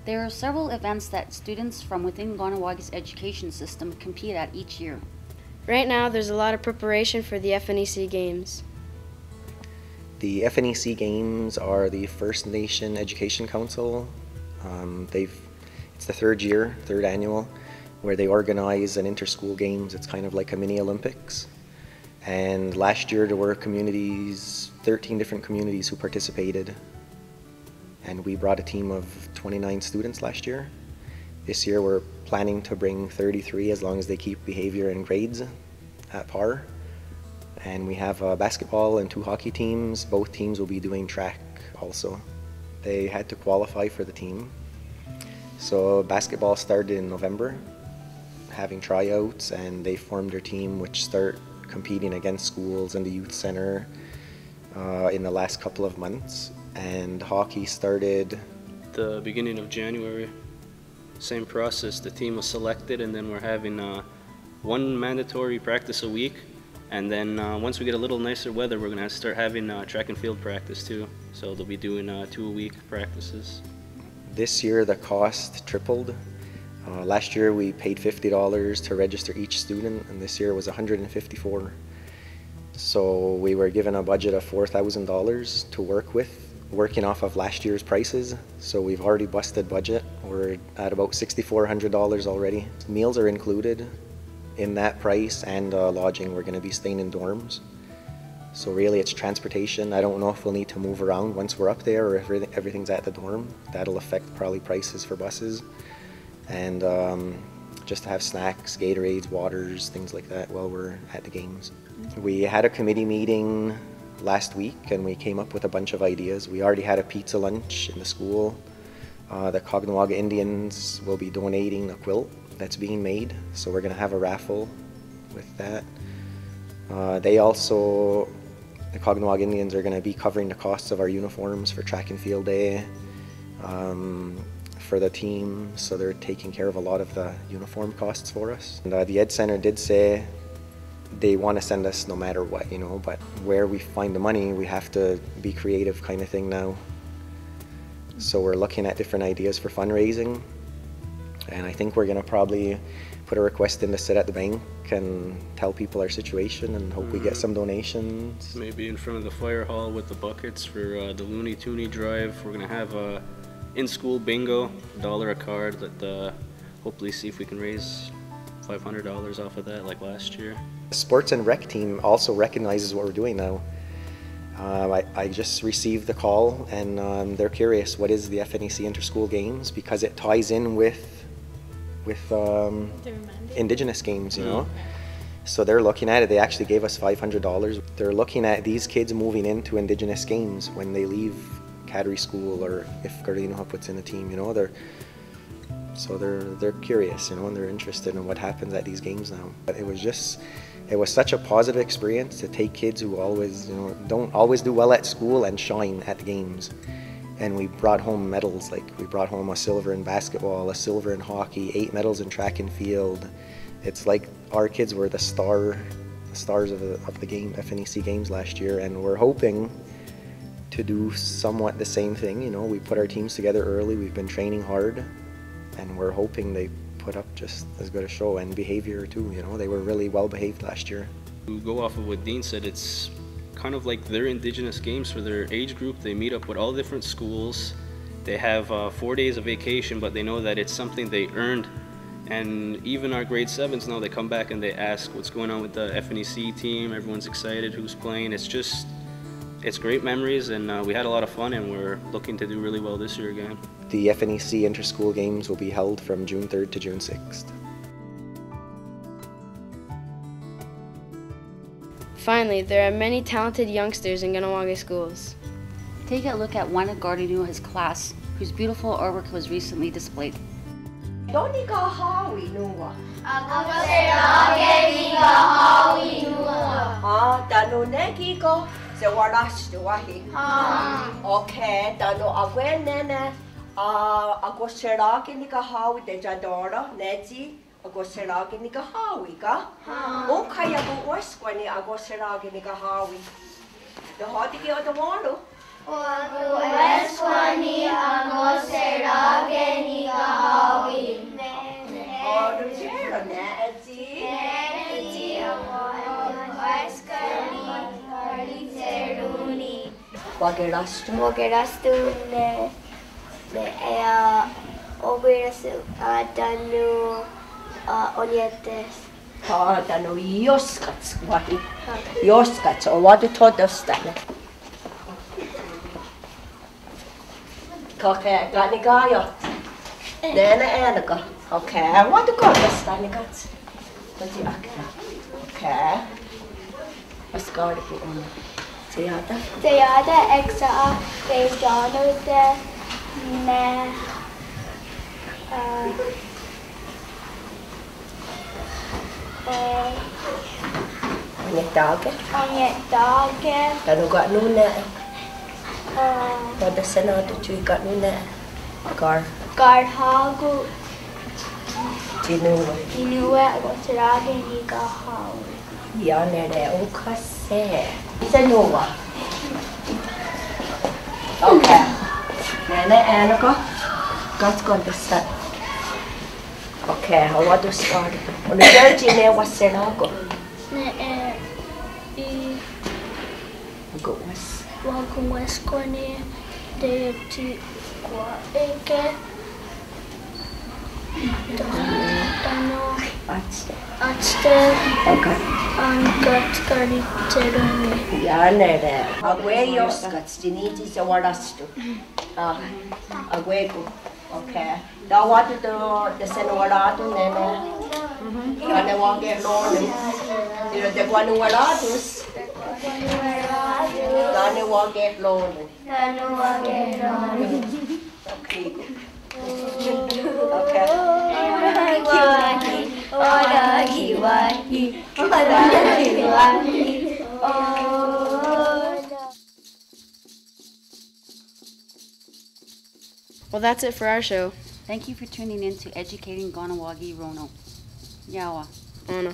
There are several events that students from within Kahnawakis education system compete at each year. Right now, there's a lot of preparation for the FNEC Games. The FNEC Games are the First Nation Education Council. It's the third annual, where they organize an inter-school games. It's kind of like a mini Olympics. And last year there were 13 different communities who participated. And we brought a team of 29 students last year. This year we're planning to bring 33 as long as they keep behavior and grades at par. And we have basketball and 2 hockey teams. Both teams will be doing track also. They had to qualify for the team. So basketball started in November, having tryouts, and they formed their team, which start competing against schools and the youth center in the last couple of months. And hockey started the beginning of January. Same process. The team was selected, and then we're having one mandatory practice a week. And then once we get a little nicer weather, we're going to start having track and field practice too. So they'll be doing 2 a week practices. This year the cost tripled. Last year we paid $50 to register each student, and this year it was $154. So we were given a budget of $4,000 to work with, working off of last year's prices. So we've already busted budget. We're at about $6,400 already. Meals are included in that price, and lodging. We're going to be staying in dorms. So really it's transportation. I don't know if we'll need to move around once we're up there, or if everything's at the dorm. That'll affect probably prices for buses. And just to have snacks, Gatorades, waters, things like that while we're at the games. We had a committee meeting last week and we came up with a bunch of ideas. We already had a pizza lunch in the school. The Caughnawaga Indians will be donating a quilt that's being made, so we're going to have a raffle with that. The Caughnawaga Indians are going to be covering the costs of our uniforms for track and field day for the team, so they're taking care of a lot of the uniform costs for us. And the Ed Center did say they want to send us no matter what, you know, but where we find the money, we have to be creative kind of thing now. So we're looking at different ideas for fundraising, and I think we're going to probably put a request in to sit at the bank and tell people our situation and hope we get some donations. Maybe in front of the fire hall with the buckets for the Looney Tooney drive. We're going to have a in-school bingo, $1 a card, that hopefully see if we can raise $500 off of that like last year. The sports and rec team also recognizes what we're doing now. I just received the call, and they're curious, what is the FNEC Inter-School Games, because it ties in with Indigenous games, you know. So they're looking at it. They actually gave us $500. They're looking at these kids moving into Indigenous games when they leave Cattery School, or if Gardenoa puts in a team, you know. They're curious, you know, and they're interested in what happens at these games now. But it was such a positive experience to take kids who always, you know, don't always do well at school and shine at the games. And we brought home medals. Like, we brought home a silver in basketball, a silver in hockey, 8 medals in track and field. It's like our kids were the stars of the game, FNEC Games last year, and we're hoping to do somewhat the same thing. You know, we put our teams together early. We've been training hard, and we're hoping they put up just as good a show, and behavior too. You know, they were really well behaved last year. To go off of what Dean said, it's kind of like their Indigenous games for their age group. They meet up with all different schools. They have 4 days of vacation, but they know that it's something they earned. And even our grade 7s now, they come back and they ask what's going on with the FNEC team. Everyone's excited, who's playing. It's great memories, and we had a lot of fun, and we're looking to do really well this year again. The FNEC Inter-School Games will be held from June 3rd to June 6th. Finally, there are many talented youngsters in Kahnawake schools. Take a look at one of Gardenua's class, whose beautiful artwork was recently displayed. Ako seragi ni kahawi ka? Kaya ko waskwa ni ako seragi ni kahawi. Dahati ki otomoro. Waskwa ni ako seragi ni Wagerastu. Mogerastu ne ea obirasu danu onyetes. Tanu joskats vahi. Joskats on vadu todostane. Kokee gani gajo. Nene enaka. Okei, vadu todostane kats. Vadi akta. Okei. Vad ska det bli om? Teater? Teater exa veganude ne Onyetage. onyetage Tanu gat nune. Pada senatu cui gat nune. Gar. garhagu Tinua. inue agosirage higahau. Ja, nere ukase. Senua. Okei. Nene enaka. Katson tässä. Okei, haluan tuosta. On nyt ne wasseraako. Ne i Goas. wakumaskoni deeti kwa eke tano Atse. atste Okei. angat kariterumi. Ja, nere. Ague joskats, diniti se warastu. Ague ku. Okei. Da watu te sen waratu nene. Kane wake lorni. Tiro te kwanu waratus. Kane wake lorni. Okei. Okay. Well, that's it for our show. Thank you for tuning in to Educating Ganawagi Rono. Yawa. Anna.